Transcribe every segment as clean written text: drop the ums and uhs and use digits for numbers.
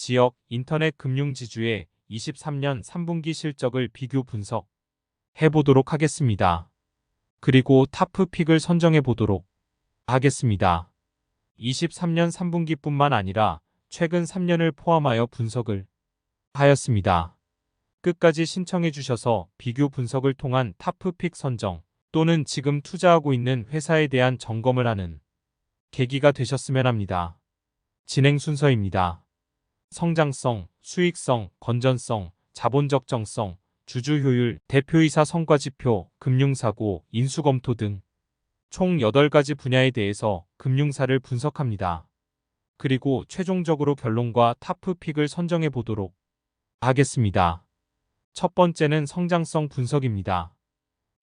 지역 인터넷 금융지주의 23년 3분기 실적을 비교 분석해 보도록 하겠습니다. 그리고 탑픽을 선정해 보도록 하겠습니다. 23년 3분기뿐만 아니라 최근 3년을 포함하여 분석을 하였습니다. 끝까지 신청해 주셔서 비교 분석을 통한 탑픽 선정 또는 지금 투자하고 있는 회사에 대한 점검을 하는 계기가 되셨으면 합니다. 진행 순서입니다. 성장성, 수익성, 건전성, 자본 적정성, 주주 효율, 대표이사 성과지표, 금융사고, 인수검토 등 총 8가지 분야에 대해서 금융사를 분석합니다. 그리고 최종적으로 결론과 탑픽을 선정해 보도록 하겠습니다. 첫 번째는 성장성 분석입니다.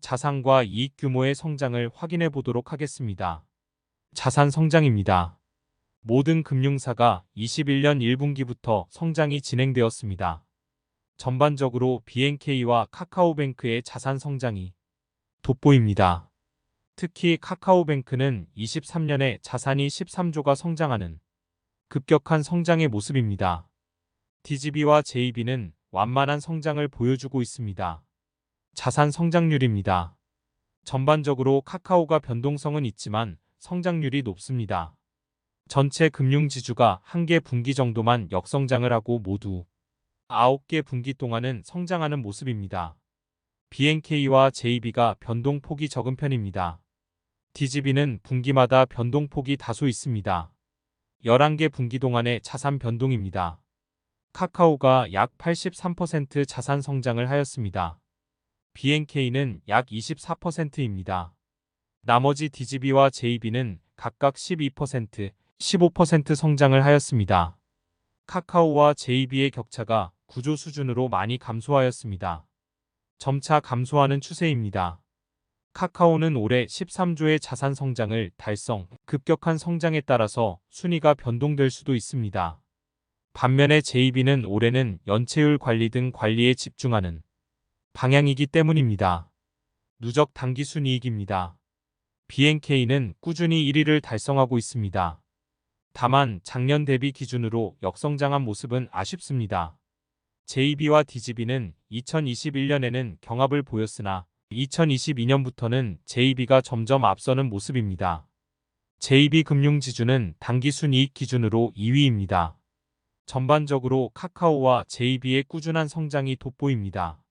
자산과 이익 규모의 성장을 확인해 보도록 하겠습니다. 자산 성장입니다. 모든 금융사가 21년 1분기부터 성장이 진행되었습니다. 전반적으로 BNK와 카카오뱅크의 자산 성장이 돋보입니다. 특히 카카오뱅크는 23년에 자산이 13조가 성장하는 급격한 성장의 모습입니다. DGB와 JB는 완만한 성장을 보여주고 있습니다. 자산 성장률입니다. 전반적으로 카카오가 변동성은 있지만 성장률이 높습니다. 전체 금융지주가 1개 분기 정도만 역성장을 하고 모두 9개 분기 동안은 성장하는 모습입니다. BNK와 JB가 변동폭이 적은 편입니다. DGB는 분기마다 변동폭이 다소 있습니다. 11개 분기 동안의 자산 변동입니다. 카카오가 약 83% 자산 성장을 하였습니다. BNK는 약 24%입니다. 나머지 DGB와 JB는 각각 12%, 15% 성장을 하였습니다. 카카오와 JB의 격차가 구조 수준으로 많이 감소하였습니다. 점차 감소하는 추세입니다. 카카오는 올해 13조의 자산 성장을 달성, 급격한 성장에 따라서 순위가 변동될 수도 있습니다. 반면에 JB는 올해는 연체율 관리 등 관리에 집중하는 방향이기 때문입니다. 누적 당기순이익입니다. BNK는 꾸준히 1위를 달성하고 있습니다. 다만 작년 대비 기준으로 역성장한 모습은 아쉽습니다. JB와 DGB는 2021년에는 경합을 보였으나 2022년부터는 JB가 점점 앞서는 모습입니다. JB금융지주는 당기순이익 기준으로 2위입니다. 전반적으로 카카오와 JB의 꾸준한 성장이 돋보입니다.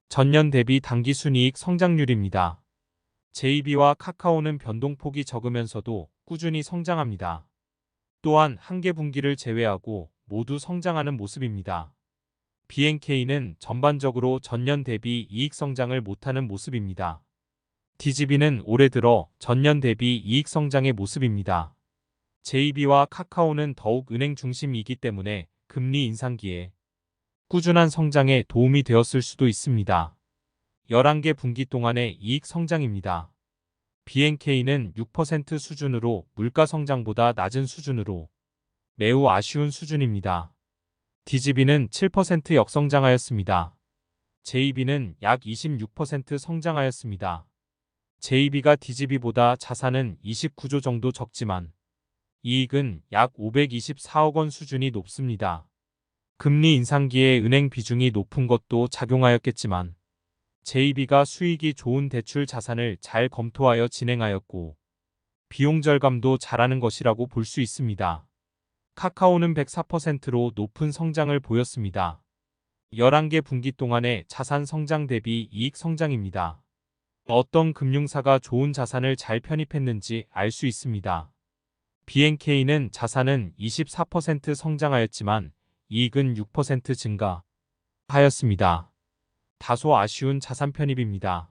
전년 대비 당기순이익 성장률입니다. JB와 카카오는 변동폭이 적으면서도 꾸준히 성장합니다. 또한 1개 분기를 제외하고 모두 성장하는 모습입니다. BNK는 전반적으로 전년 대비 이익 성장을 못하는 모습입니다. DGB는 올해 들어 전년 대비 이익 성장의 모습입니다. JB와 카카오는 더욱 은행 중심이기 때문에 금리 인상기에 꾸준한 성장에 도움이 되었을 수도 있습니다. 11개 분기 동안의 이익 성장입니다. BNK는 6% 수준으로 물가 성장보다 낮은 수준으로 매우 아쉬운 수준입니다. DGB는 7% 역성장하였습니다. JB는 약 26% 성장하였습니다. JB가 DGB보다 자산은 29조 정도 적지만 이익은 약 524억 원 수준이 높습니다. 금리 인상기에 은행 비중이 높은 것도 작용하였겠지만 JB가 수익이 좋은 대출 자산을 잘 검토하여 진행하였고 비용 절감도 잘하는 것이라고 볼 수 있습니다. 카카오는 104%로 높은 성장을 보였습니다. 11개 분기 동안의 자산 성장 대비 이익 성장입니다. 어떤 금융사가 좋은 자산을 잘 편입했는지 알 수 있습니다. BNK는 자산은 24% 성장하였지만 이익은 6% 증가하였습니다. 다소 아쉬운 자산 편입입니다.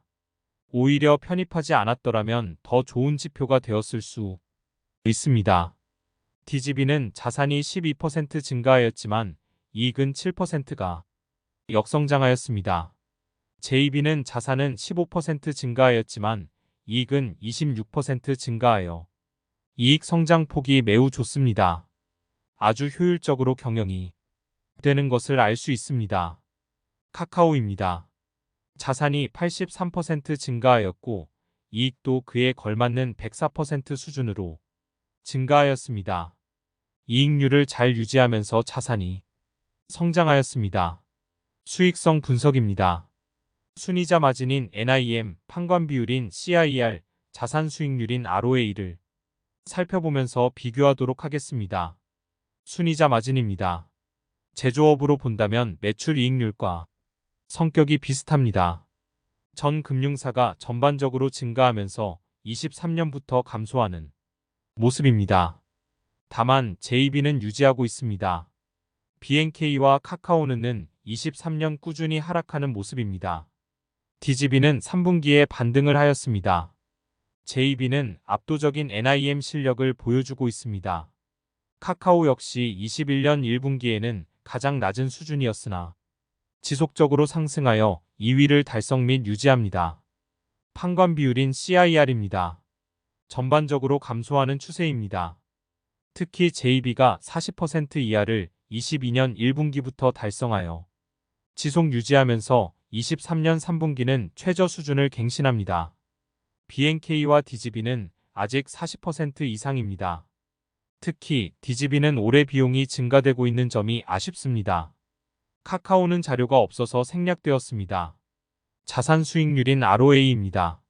오히려 편입하지 않았더라면 더 좋은 지표가 되었을 수 있습니다. DGB는 자산이 12% 증가하였지만 이익은 7%가 역성장하였습니다. JB는 자산은 15% 증가하였지만 이익은 26% 증가하여 이익 성장 폭이 매우 좋습니다. 아주 효율적으로 경영이 되는 것을 알 수 있습니다. 카카오입니다. 자산이 83% 증가하였고 이익도 그에 걸맞는 104% 수준으로 증가하였습니다. 이익률을 잘 유지하면서 자산이 성장하였습니다. 수익성 분석입니다. 순이자 마진인 NIM, 판관 비율인 CIR, 자산 수익률인 ROA를 살펴보면서 비교하도록 하겠습니다. 순이자 마진입니다. 제조업으로 본다면 매출 이익률과 성격이 비슷합니다. 전 금융사가 전반적으로 증가하면서 23년부터 감소하는 모습입니다. 다만 JB는 유지하고 있습니다. BNK와 카카오는 23년 꾸준히 하락하는 모습입니다. DGB는 3분기에 반등을 하였습니다. JB는 압도적인 NIM 실력을 보여주고 있습니다. 카카오 역시 21년 1분기에는 가장 낮은 수준이었으나 지속적으로 상승하여 2위를 달성 및 유지합니다. 판관 비율인 CIR입니다. 전반적으로 감소하는 추세입니다. 특히 JB가 40% 이하를 22년 1분기부터 달성하여 지속 유지하면서 23년 3분기는 최저 수준을 갱신합니다. BNK와 DGB는 아직 40% 이상입니다. 특히 DGB는 올해 비용이 증가되고 있는 점이 아쉽습니다. 카카오는 자료가 없어서 생략되었습니다. 자산 수익률인 ROA입니다.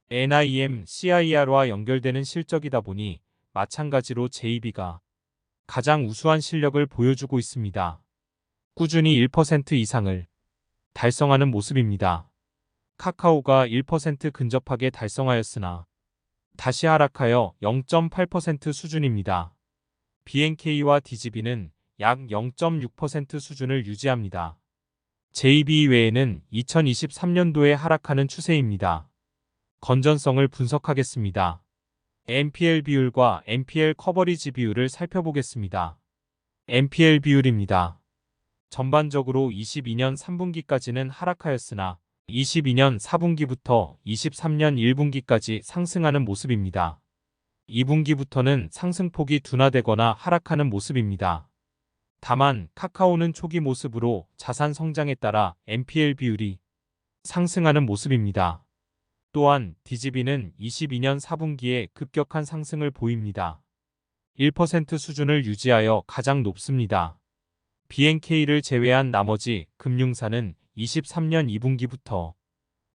NIM, CIR와 연결되는 실적이다 보니 마찬가지로 JB가 가장 우수한 실력을 보여주고 있습니다. 꾸준히 1% 이상을 달성하는 모습입니다. 카카오가 1% 근접하게 달성하였으나 다시 하락하여 0.8% 수준입니다. BNK와 DGB는 약 0.6% 수준을 유지합니다. JB 외에는 2023년도에 하락하는 추세입니다. 건전성을 분석하겠습니다. NPL 비율과 NPL 커버리지 비율을 살펴보겠습니다. NPL 비율입니다. 전반적으로 22년 3분기까지는 하락하였으나 22년 4분기부터 23년 1분기까지 상승하는 모습입니다. 2분기부터는 상승폭이 둔화되거나 하락하는 모습입니다. 다만 카카오는 초기 모습으로 자산 성장에 따라 NPL 비율이 상승하는 모습입니다. 또한 DGB는 22년 4분기에 급격한 상승을 보입니다. 1% 수준을 유지하여 가장 높습니다. BNK를 제외한 나머지 금융사는 23년 2분기부터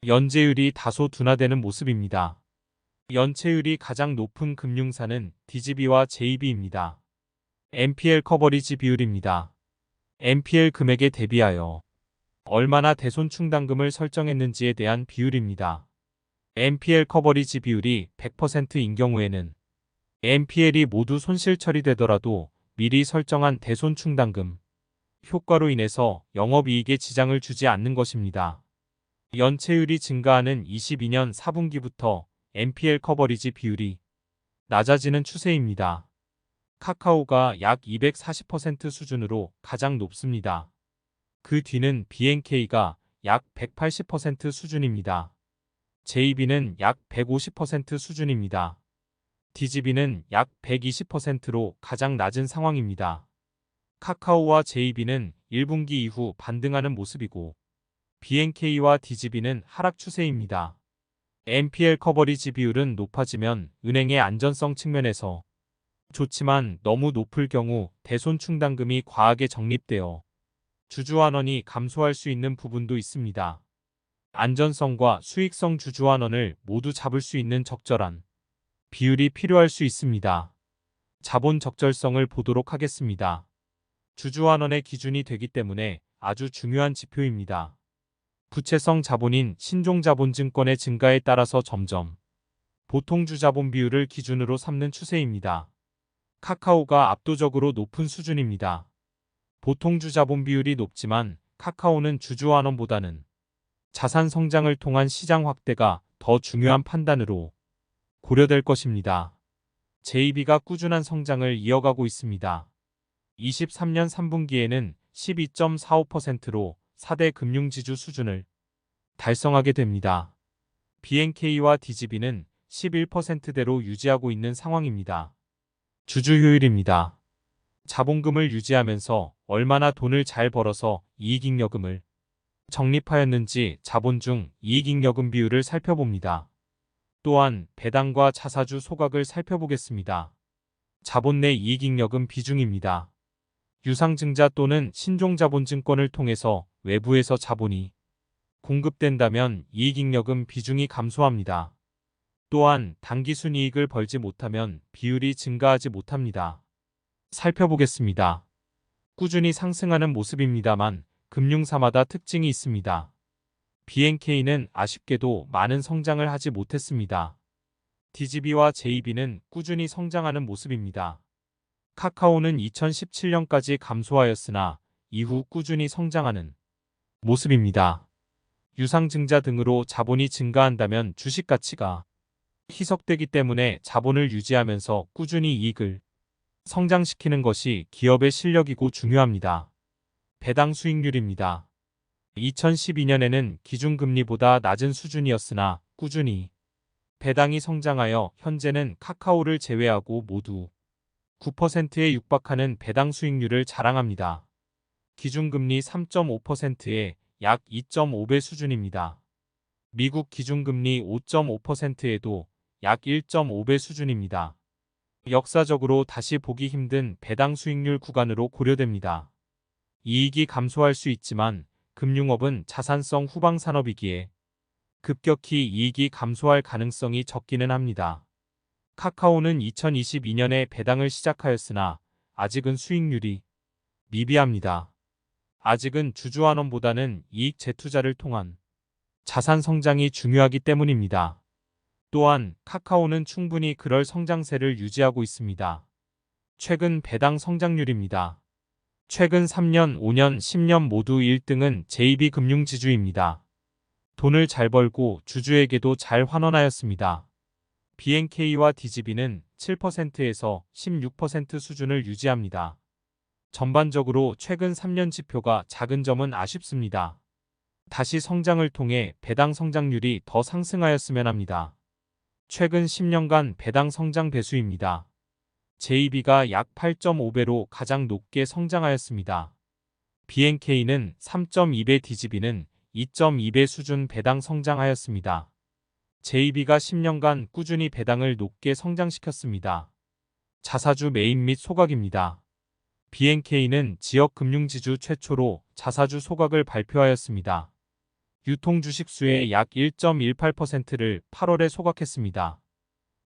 연체율이 다소 둔화되는 모습입니다. 연체율이 가장 높은 금융사는 DGB와 JB입니다. NPL 커버리지 비율입니다. NPL 금액에 대비하여 얼마나 대손충당금을 설정했는지에 대한 비율입니다. NPL 커버리지 비율이 100%인 경우에는 NPL이 모두 손실 처리되더라도 미리 설정한 대손충당금 효과로 인해서 영업이익에 지장을 주지 않는 것입니다. 연체율이 증가하는 22년 4분기부터 NPL 커버리지 비율이 낮아지는 추세입니다. 카카오가 약 240% 수준으로 가장 높습니다. 그 뒤는 BNK가 약 180% 수준입니다. JB는 약 150% 수준입니다. DGB는 약 120%로 가장 낮은 상황입니다. 카카오와 JB는 1분기 이후 반등하는 모습이고 BNK와 DGB는 하락 추세입니다. NPL 커버리지 비율은 높아지면 은행의 안전성 측면에서 좋지만 너무 높을 경우 대손충당금이 과하게 적립되어 주주환원이 감소할 수 있는 부분도 있습니다. 안전성과 수익성 주주환원을 모두 잡을 수 있는 적절한 비율이 필요할 수 있습니다. 자본 적절성을 보도록 하겠습니다. 주주환원의 기준이 되기 때문에 아주 중요한 지표입니다. 부채성 자본인 신종자본증권의 증가에 따라서 점점 보통주자본 비율을 기준으로 삼는 추세입니다. 카카오가 압도적으로 높은 수준입니다. 보통주자본 비율이 높지만 카카오는 주주환원보다는 자산 성장을 통한 시장 확대가 더 중요한 판단으로 고려될 것입니다. JB가 꾸준한 성장을 이어가고 있습니다. 23년 3분기에는 12.45%로 4대 금융지주 수준을 달성하게 됩니다. BNK와 DGB는 11%대로 유지하고 있는 상황입니다. 주주효율입니다. 자본금을 유지하면서 얼마나 돈을 잘 벌어서 이익잉여금을 적립하였는지 자본 중 이익잉여금 비율을 살펴봅니다. 또한 배당과 자사주 소각을 살펴보겠습니다. 자본 내 이익잉여금 비중입니다. 유상증자 또는 신종자본증권을 통해서 외부에서 자본이 공급된다면 이익잉여금 비중이 감소합니다. 또한 당기순이익을 벌지 못하면 비율이 증가하지 못합니다. 살펴보겠습니다. 꾸준히 상승하는 모습입니다만 금융사마다 특징이 있습니다. BNK는 아쉽게도 많은 성장을 하지 못했습니다. DGB와 JB는 꾸준히 성장하는 모습입니다. 카카오는 2017년까지 감소하였으나 이후 꾸준히 성장하는 모습입니다. 유상증자 등으로 자본이 증가한다면 주식 가치가 희석되기 때문에 자본을 유지하면서 꾸준히 이익을 성장시키는 것이 기업의 실력이고 중요합니다. 배당 수익률입니다. 2012년에는 기준금리보다 낮은 수준이었으나 꾸준히 배당이 성장하여 현재는 카카오를 제외하고 모두 9%에 육박하는 배당 수익률을 자랑합니다. 기준금리 3.5%의 약 2.5배 수준입니다. 미국 기준금리 5.5%에도 약 1.5배 수준입니다. 역사적으로 다시 보기 힘든 배당 수익률 구간으로 고려됩니다. 이익이 감소할 수 있지만 금융업은 자산성 후방 산업이기에 급격히 이익이 감소할 가능성이 적기는 합니다. 카카오는 2022년에 배당을 시작하였으나 아직은 수익률이 미비합니다. 아직은 주주환원보다는 이익 재투자를 통한 자산 성장이 중요하기 때문입니다. 또한 카카오는 충분히 그럴 성장세를 유지하고 있습니다. 최근 배당 성장률입니다. 최근 3년, 5년, 10년 모두 1등은 JB금융지주입니다. 돈을 잘 벌고 주주에게도 잘 환원하였습니다. BNK와 DGB는 7%에서 16% 수준을 유지합니다. 전반적으로 최근 3년 지표가 작은 점은 아쉽습니다. 다시 성장을 통해 배당 성장률이 더 상승하였으면 합니다. 최근 10년간 배당 성장 배수입니다. JB가 약 8.5배로 가장 높게 성장하였습니다. BNK는 3.2배, DGB는 2.2배 수준 배당 성장하였습니다. JB가 10년간 꾸준히 배당을 높게 성장시켰습니다. 자사주 매입 및 소각입니다. BNK는 지역금융지주 최초로 자사주 소각을 발표하였습니다. 유통주식수의 약 1.18%를 8월에 소각했습니다.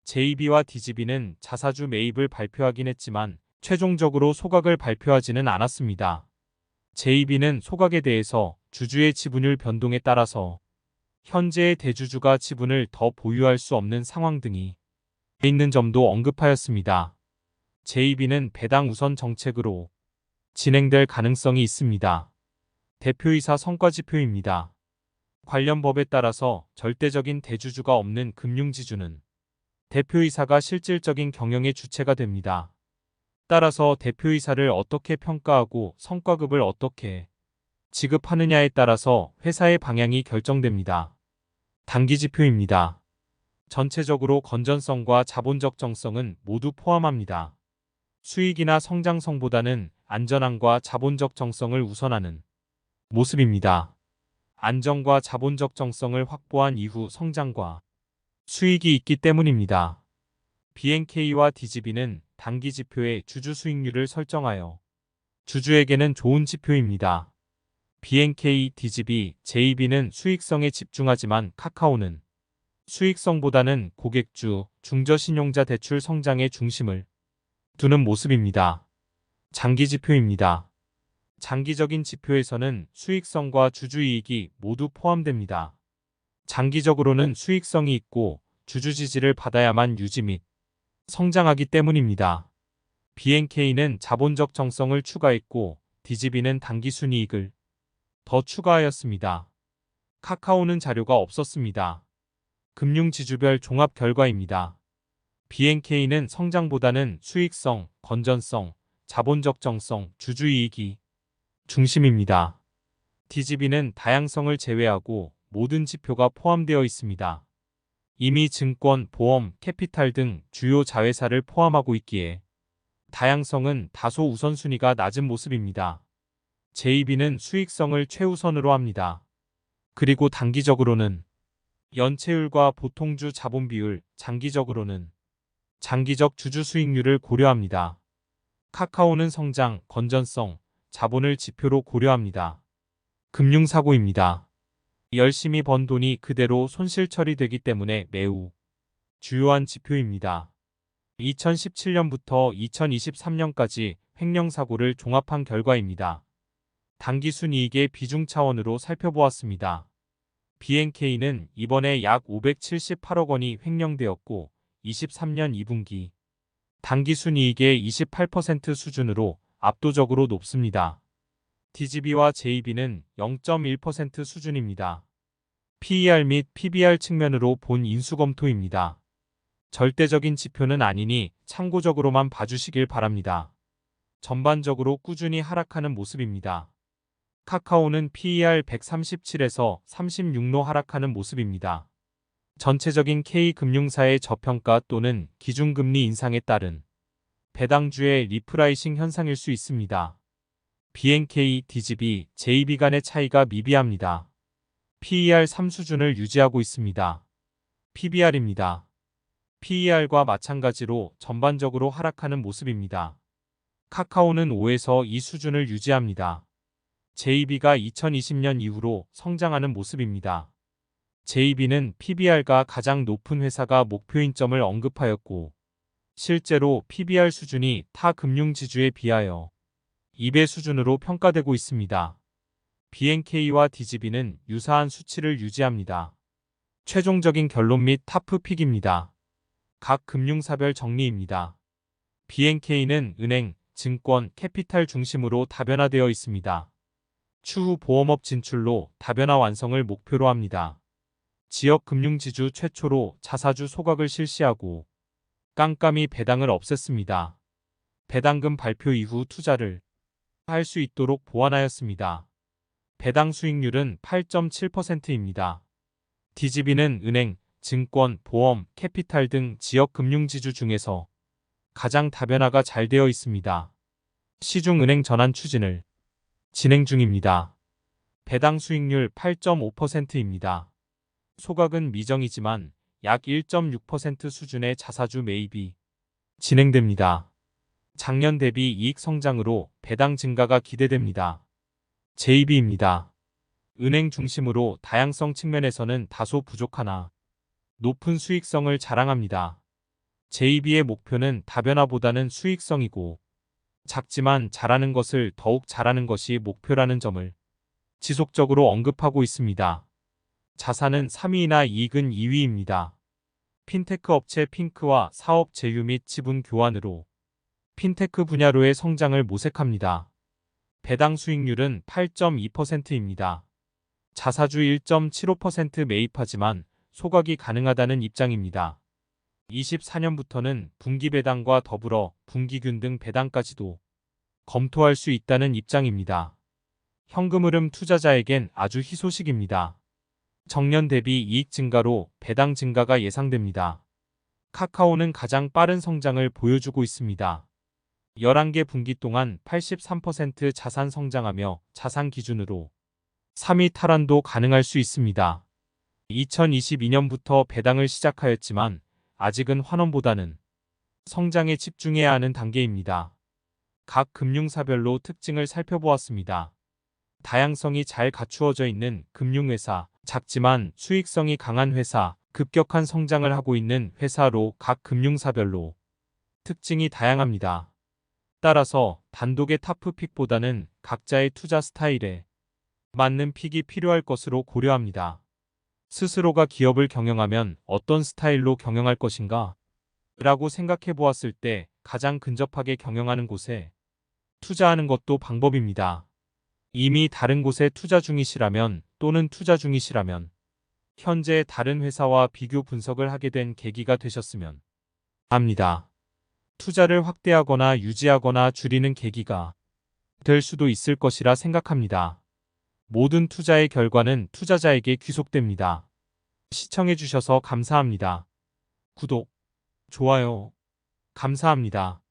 JB와 DGB는 자사주 매입을 발표하긴 했지만 최종적으로 소각을 발표하지는 않았습니다. JB는 소각에 대해서 주주의 지분율 변동에 따라서 현재의 대주주가 지분을 더 보유할 수 없는 상황 등이 있는 점도 언급하였습니다. JB는 배당 우선 정책으로 진행될 가능성이 있습니다. 대표이사 성과지표입니다. 관련 법에 따라서 절대적인 대주주가 없는 금융지주는 대표이사가 실질적인 경영의 주체가 됩니다. 따라서 대표이사를 어떻게 평가하고 성과급을 어떻게 지급하느냐에 따라서 회사의 방향이 결정됩니다. 단기지표입니다. 전체적으로 건전성과 자본적 정성은 모두 포함합니다. 수익이나 성장성보다는 안전함과 자본적 정성을 우선하는 모습입니다. 안정과 자본적 정성을 확보한 이후 성장과 수익이 있기 때문입니다. BNK와 DGB는 단기 지표의 주주 수익률을 설정하여 주주에게는 좋은 지표입니다. BNK, DGB, JB는 수익성에 집중하지만 카카오는 수익성보다는 고객주, 중저신용자 대출 성장에 중심을 두는 모습입니다. 장기 지표입니다. 장기적인 지표에서는 수익성과 주주이익이 모두 포함됩니다. 장기적으로는 수익성이 있고 주주 지지를 받아야만 유지 및 성장하기 때문입니다. BNK는 자본적 정성을 추가했고 DGB는 단기 순이익을 더 추가하였습니다. 카카오는 자료가 없었습니다. 금융지주별 종합 결과입니다. BNK는 성장보다는 수익성, 건전성, 자본적 정성, 주주이익이 중심입니다. DGB는 다양성을 제외하고 모든 지표가 포함되어 있습니다. 이미 증권, 보험, 캐피탈 등 주요 자회사를 포함하고 있기에 다양성은 다소 우선순위가 낮은 모습입니다. JB는 수익성을 최우선으로 합니다. 그리고 단기적으로는 연체율과 보통주 자본 비율, 장기적으로는 장기적 주주 수익률을 고려합니다. 카카오는 성장, 건전성, 자본을 지표로 고려합니다. 금융사고입니다. 열심히 번 돈이 그대로 손실 처리되기 때문에 매우 주요한 지표입니다. 2017년부터 2023년까지 횡령사고를 종합한 결과입니다. 당기순이익의 비중 차원으로 살펴보았습니다. BNK는 이번에 약 578억 원이 횡령되었고 23년 2분기 당기순이익의 28% 수준으로 압도적으로 높습니다. DGB와 JB는 0.1% 수준입니다. PER 및 PBR 측면으로 본 인수검토입니다. 절대적인 지표는 아니니 참고적으로만 봐주시길 바랍니다. 전반적으로 꾸준히 하락하는 모습입니다. 카카오는 PER 137에서 36로 하락하는 모습입니다. 전체적인 K금융사의 저평가 또는 기준금리 인상에 따른 배당주의 리프라이싱 현상일 수 있습니다. BNK, DGB, JB 간의 차이가 미비합니다. PER 3 수준을 유지하고 있습니다. PBR입니다. PER과 마찬가지로 전반적으로 하락하는 모습입니다. 카카오는 5에서 2 수준을 유지합니다. JB가 2020년 이후로 성장하는 모습입니다. JB는 PBR가 가장 높은 회사가 목표인 점을 언급하였고 실제로 PBR 수준이 타 금융지주에 비하여 2배 수준으로 평가되고 있습니다. BNK와 DGB는 유사한 수치를 유지합니다. 최종적인 결론 및 타프픽입니다. 각 금융사별 정리입니다. BNK는 은행, 증권, 캐피탈 중심으로 다변화되어 있습니다. 추후 보험업 진출로 다변화 완성을 목표로 합니다. 지역 금융지주 최초로 자사주 소각을 실시하고 깜깜이 배당을 없앴습니다. 배당금 발표 이후 투자를 할 수 있도록 보완하였습니다. 배당 수익률은 8.7%입니다. DGB는 은행, 증권, 보험, 캐피탈 등 지역 금융지주 중에서 가장 다변화가 잘 되어 있습니다. 시중은행 전환 추진을 진행 중입니다. 배당 수익률 8.5%입니다. 소각은 미정이지만 약 1.6% 수준의 자사주 매입이 진행됩니다. 작년 대비 이익 성장으로 배당 증가가 기대됩니다. JB입니다. 은행 중심으로 다양성 측면에서는 다소 부족하나 높은 수익성을 자랑합니다. JB의 목표는 다변화보다는 수익성이고 작지만 잘하는 것을 더욱 잘하는 것이 목표라는 점을 지속적으로 언급하고 있습니다. 자산은 3위이나 이익은 2위입니다. 핀테크 업체 핑크와 사업 제휴 및 지분 교환으로 핀테크 분야로의 성장을 모색합니다. 배당 수익률은 8.2%입니다. 자사주 1.75% 매입하지만 소각이 가능하다는 입장입니다. 24년부터는 분기 배당과 더불어 분기균 등 배당까지도 검토할 수 있다는 입장입니다. 현금 흐름 투자자에겐 아주 희소식입니다. 정년 대비 이익 증가로 배당 증가가 예상됩니다. 카카오는 가장 빠른 성장을 보여주고 있습니다. 11개 분기 동안 83% 자산 성장하며 자산 기준으로 3위 탈환도 가능할 수 있습니다. 2022년부터 배당을 시작하였지만 아직은 환원보다는 성장에 집중해야 하는 단계입니다. 각 금융사별로 특징을 살펴보았습니다. 다양성이 잘 갖추어져 있는 금융회사, 작지만 수익성이 강한 회사, 급격한 성장을 하고 있는 회사로 각 금융사별로 특징이 다양합니다. 따라서 단독의 타프픽보다는 각자의 투자 스타일에 맞는 픽이 필요할 것으로 고려합니다. 스스로가 기업을 경영하면 어떤 스타일로 경영할 것인가? 라고 생각해 보았을 때 가장 근접하게 경영하는 곳에 투자하는 것도 방법입니다. 이미 다른 곳에 투자 중이시라면 또는 투자 중이시라면 현재 다른 회사와 비교 분석을 하게 된 계기가 되셨으면 합니다. 투자를 확대하거나 유지하거나 줄이는 계기가 될 수도 있을 것이라 생각합니다. 모든 투자의 결과는 투자자에게 귀속됩니다. 시청해주셔서 감사합니다. 구독, 좋아요, 감사합니다.